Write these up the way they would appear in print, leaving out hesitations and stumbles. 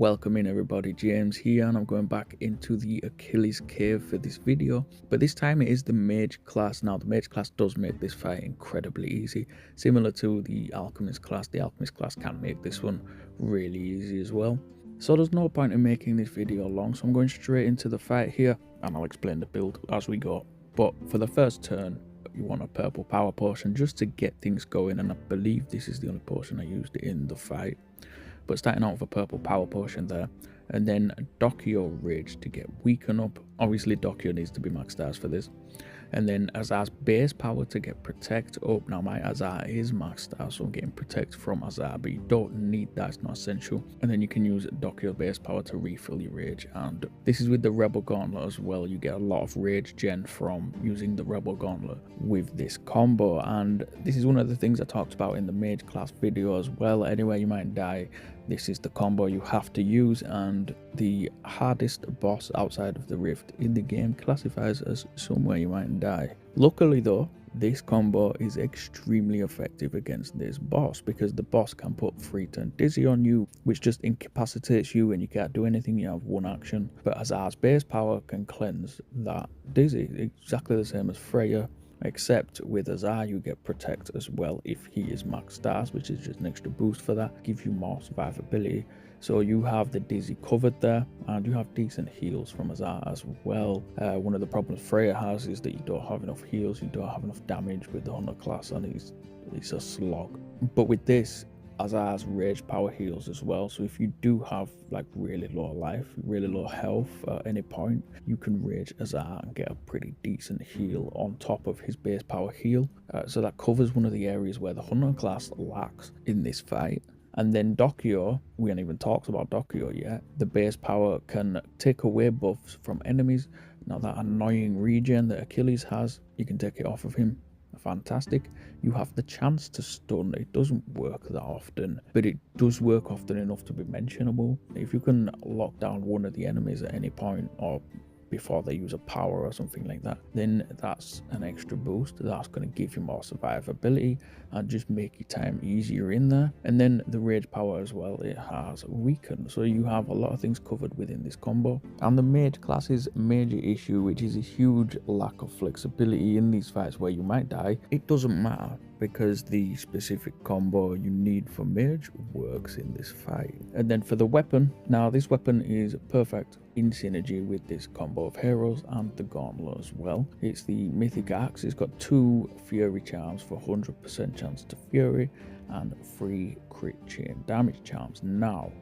Welcome in everybody, James here, and I'm going back into the Achilles cave for this video, but this time it is the mage class. Now the mage class does make this fight incredibly easy, similar to the alchemist class. The alchemist class can make this one really easy as well. So there's no point in making this video long, so I'm going straight into the fight here, and I'll explain the build as we go. But for the first turn, you want a purple power potion just to get things going, and I believe this is the only potion I used in the fight. But starting out with a purple power potion there, and then Dockio Rage to get weaken up. Obviously Dockio needs to be max stars for this. And then Azar's base power to get protect up. Now my Azar is max star, so I'm getting protect from Azar, but you don't need that, it's not essential. And then you can use Dockio base power to refill your rage, and this is with the Rebel Gauntlet as well. You get a lot of rage gen from using the Rebel Gauntlet with this combo, and this is one of the things I talked about in the mage class video as well. Anywhere you might die, this is the combo you have to use, and the hardest boss outside of the rift in the game classifies as somewhere you might die. Luckily though, this combo is extremely effective against this boss, because the boss can put 3 turn dizzy on you, which just incapacitates you and you can't do anything. You have one action, but Azar's base power can cleanse that dizzy, exactly the same as Freya, except with Azar you get protect as well if he is max stars, which is just an extra boost for that, gives you more survivability. So you have the dizzy covered there, and you have decent heals from Azar as well. One of the problems Freya has is that you don't have enough heals, you don't have enough damage with the Hunter class, and it's a slog. But with this, Azar's rage power heals as well, so if you do have like really low life, really low health at any point, you can rage Azar and get a pretty decent heal on top of his base power heal. So that covers one of the areas where the Hunter class lacks in this fight. And then Dockio, we haven't even talked about Dockio yet. The base power can take away buffs from enemies. Now that annoying regen that Achilles has, you can take it off of him. Fantastic. You have the chance to stun. It doesn't work that often, but it does work often enough to be mentionable. If you can lock down one of the enemies at any point, or before they use a power or something like that, then that's an extra boost. That's going to give you more survivability and just make your time easier in there. And then the rage power as well, it has weaken, so you have a lot of things covered within this combo. And the mage class's major issue, which is a huge lack of flexibility in these fights where you might die, it doesn't matter, because the specific combo you need for mage works in this fight. And then for the weapon, now this weapon is perfect in synergy with this combo of heroes and the gauntlet as well. It's the mythic axe. It's got 2 fury charms for 100% chance to fury and 3 crit chain damage charms. Now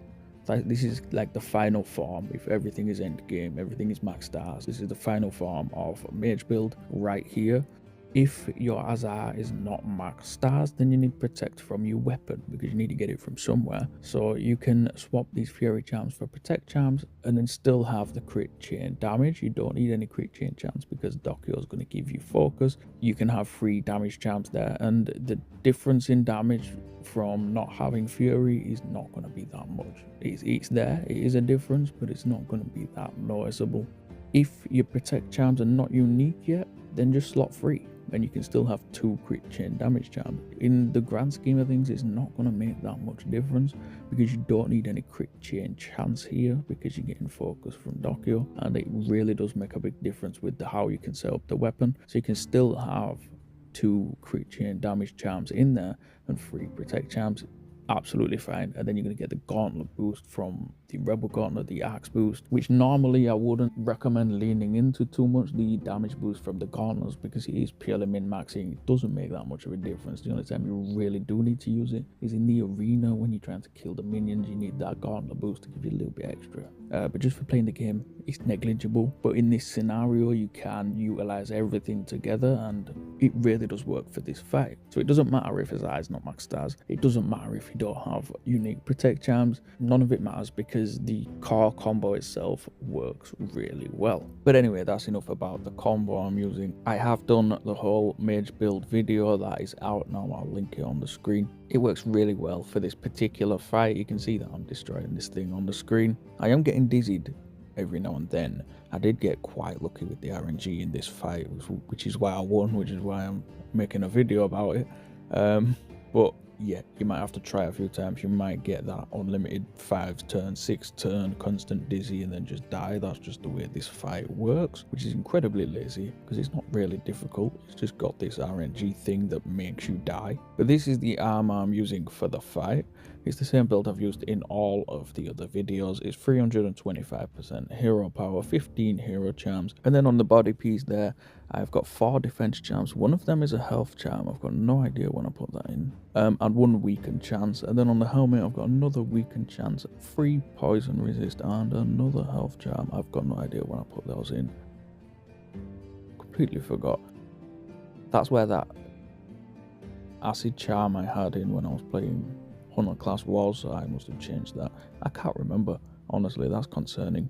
this is like the final form. If everything is end game, everything is max stars, this is the final form of a mage build right here. If your Azar is not max stars, then you need protect from your weapon, because you need to get it from somewhere. So you can swap these fury charms for protect charms and then still have the crit chain damage. You don't need any crit chain charms because Dockio is going to give you focus. You can have 3 damage charms there, and the difference in damage from not having fury is not going to be that much. It's there, it is a difference, but it's not going to be that noticeable. If your protect charms are not unique yet, then just slot 3. And you can still have 2 crit chain damage charms. In the grand scheme of things, it's not going to make that much difference, because you don't need any crit chain chance here, because you're getting focus from Dockio, and it really does make a big difference with how you can set up the weapon. So you can still have 2 crit chain damage charms in there and 3 protect charms. Absolutely fine. And then you're going to get the gauntlet boost from the Rebel Gauntlet, the axe boost, which normally I wouldn't recommend leaning into too much, the damage boost from the gauntlets, because it is purely min-maxing. It doesn't make that much of a difference. The only time you really do need to use it is in the arena when you're trying to kill the minions. You need that gauntlet boost to give you a little bit extra. But just for playing the game, it's negligible. But in this scenario, you can utilize everything together, and it really does work for this fight. So it doesn't matter if his eye is not max stars. It doesn't matter if you don't have unique protect charms. None of it matters, because the core combo itself works really well. But anyway, that's enough about the combo I'm using. I have done the whole mage build video that is out now. I'll link it on the screen. It works really well for this particular fight. You can see that I'm destroying this thing on the screen. I am getting dizzied every now and then. I did get quite lucky with the RNG in this fight, which is why I won, which is why I'm making a video about it. But yeah, you might have to try a few times. You might get that unlimited 5-turn, 6-turn constant dizzy and then just die. That's just the way this fight works, which is incredibly lazy because it's not really difficult. It's just got this RNG thing that makes you die. But this is the armor I'm using for the fight. It's the same build I've used in all of the other videos. It's 325% hero power, 15 hero charms, and then on the body piece there I've got 4 defense charms. One of them is a health charm. I've got no idea when I put that in. And 1 weakened chance. And then on the helmet I've got another weakened chance, 3 poison resist, and another health charm. I've got no idea when I put those in. Completely forgot. That's where that acid charm I had in when I was playing Hunter class was, so I must have changed that. I can't remember, honestly, that's concerning.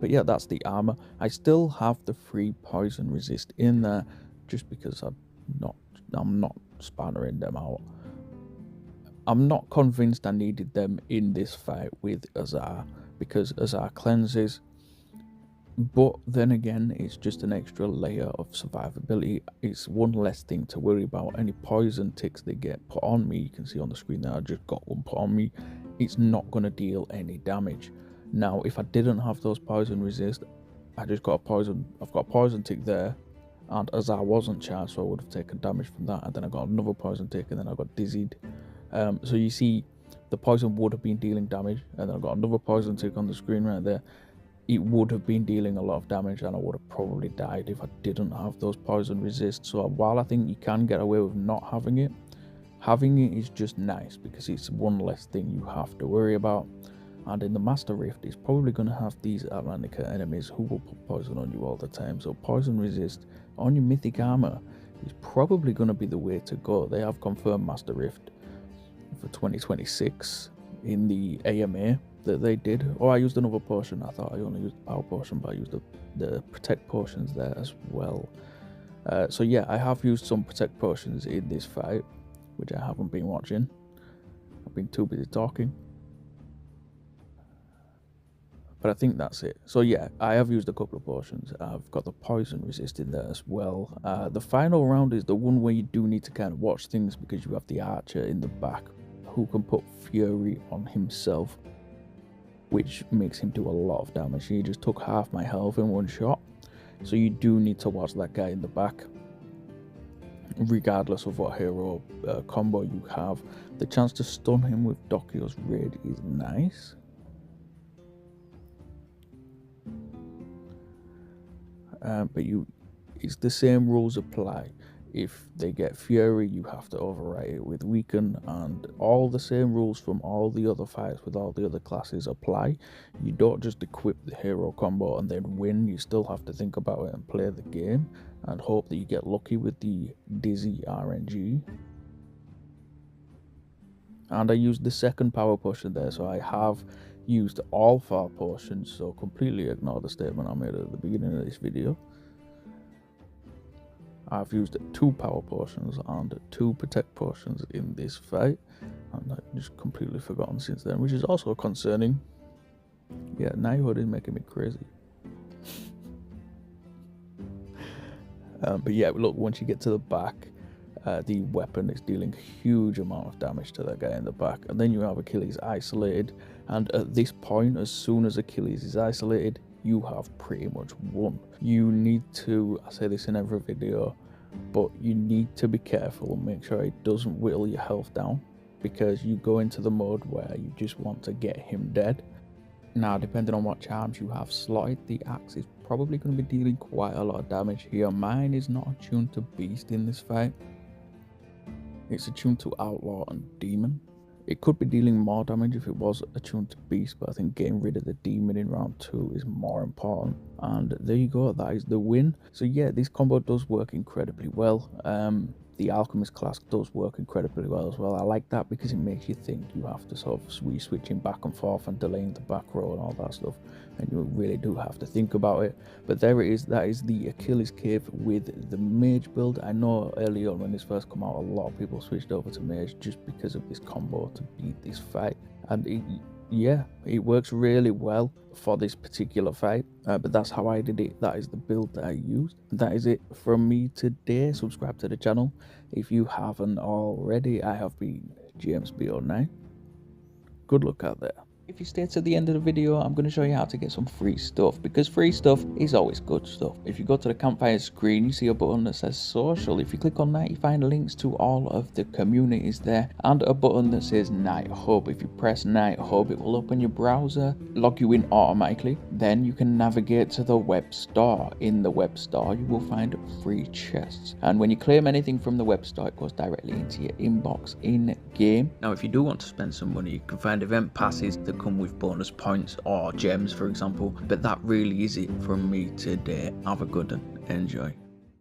But yeah, that's the armor. I still have the 3 poison resist in there just because I'm not spattering them out. I'm not convinced I needed them in this fight with Azar because Azar cleanses. But then again, it's just an extra layer of survivability. It's one less thing to worry about. Any poison ticks they get put on me, you can see on the screen that I just got one put on me, it's not going to deal any damage. Now, if I didn't have those poison resist, I've got a poison tick there, and as I wasn't charged, so I would have taken damage from that, and then I got another poison tick, and then I got dizzied. So you see, the poison would have been dealing damage, and then I got another poison tick on the screen right there. It would have been dealing a lot of damage, and I would have probably died if I didn't have those poison resist. So while I think you can get away with not having it is just nice because it's one less thing you have to worry about. And in the Master Rift, it's probably going to have these Atlantica enemies who will put poison on you all the time. So poison resist on your mythic armor is probably going to be the way to go. They have confirmed Master Rift for 2026 in the AMA that they did. Oh, I used another potion. I thought I only used the power potion, but I used the protect potions there as well. So yeah, I have used some protect potions in this fight, which I haven't been watching. I've been too busy talking. But I think that's it. So yeah, I have used a couple of potions. I've got the poison resist in there as well. The final round is the one where you do need to kind of watch things because you have the archer in the back who can put fury on himself, which makes him do a lot of damage. He just took half my health in one shot. So you do need to watch that guy in the back. Regardless of what hero combo you have, the chance to stun him with Dokio's Raid is nice. But it's the same rules apply. If they get Fury, you have to overwrite it with Weaken, and all the same rules from all the other fights with all the other classes apply. You don't just equip the hero combo and then win. You still have to think about it and play the game and hope that you get lucky with the Dizzy RNG. And I used the second power potion there, so I have used all 4 potions, so completely ignore the statement I made at the beginning of this video. I've used 2 power potions and 2 protect potions in this fight, and I've just completely forgotten since then, which is also concerning. Yeah, Knighthood is making me crazy. But yeah, look, once you get to the back, the weapon is dealing a huge amount of damage to that guy in the back, and then you have Achilles isolated, and at this point, as soon as Achilles is isolated, you have pretty much won. You need to, I say this in every video, but you need to be careful and make sure it doesn't whittle your health down, because you go into the mode where you just want to get him dead. Now, depending on what charms you have slotted, the axe is probably going to be dealing quite a lot of damage here. Mine is not attuned to Beast in this fight. It's attuned to Outlaw and Demon. It could be dealing more damage if it was attuned to Beast, but I think getting rid of the Demon in round 2 is more important. And there you go, that is the win. So yeah, this combo does work incredibly well. The Alchemist class does work incredibly well as well. I like that because it makes you think. You have to sort of switching back and forth and delaying the back row and all that stuff, and you really do have to think about it. But there it is, that is the Achilles Cave with the mage build. I know early on when this first came out, a lot of people switched over to mage just because of this combo to beat this fight, and yeah, it works really well for this particular fight, but that's how I did it. That is the build that I used. That is it from me today. Subscribe to the channel if you haven't already. I have been JamesB09. Good luck out there. If you stay to the end of the video, I'm going to show you how to get some free stuff, because free stuff is always good stuff. If you go to the campfire screen, you see a button that says social. If you click on that, you find links to all of the communities there, and a button that says Knighthood. If you press Knighthood, it will open your browser, log you in automatically. Then you can navigate to the web store. In the web store, you will find free chests, and when you claim anything from the web store, it goes directly into your inbox in game. Now, if you do want to spend some money, you can find event passes that come with bonus points or gems, for example. But that really is it from me today. Have a good one. Enjoy.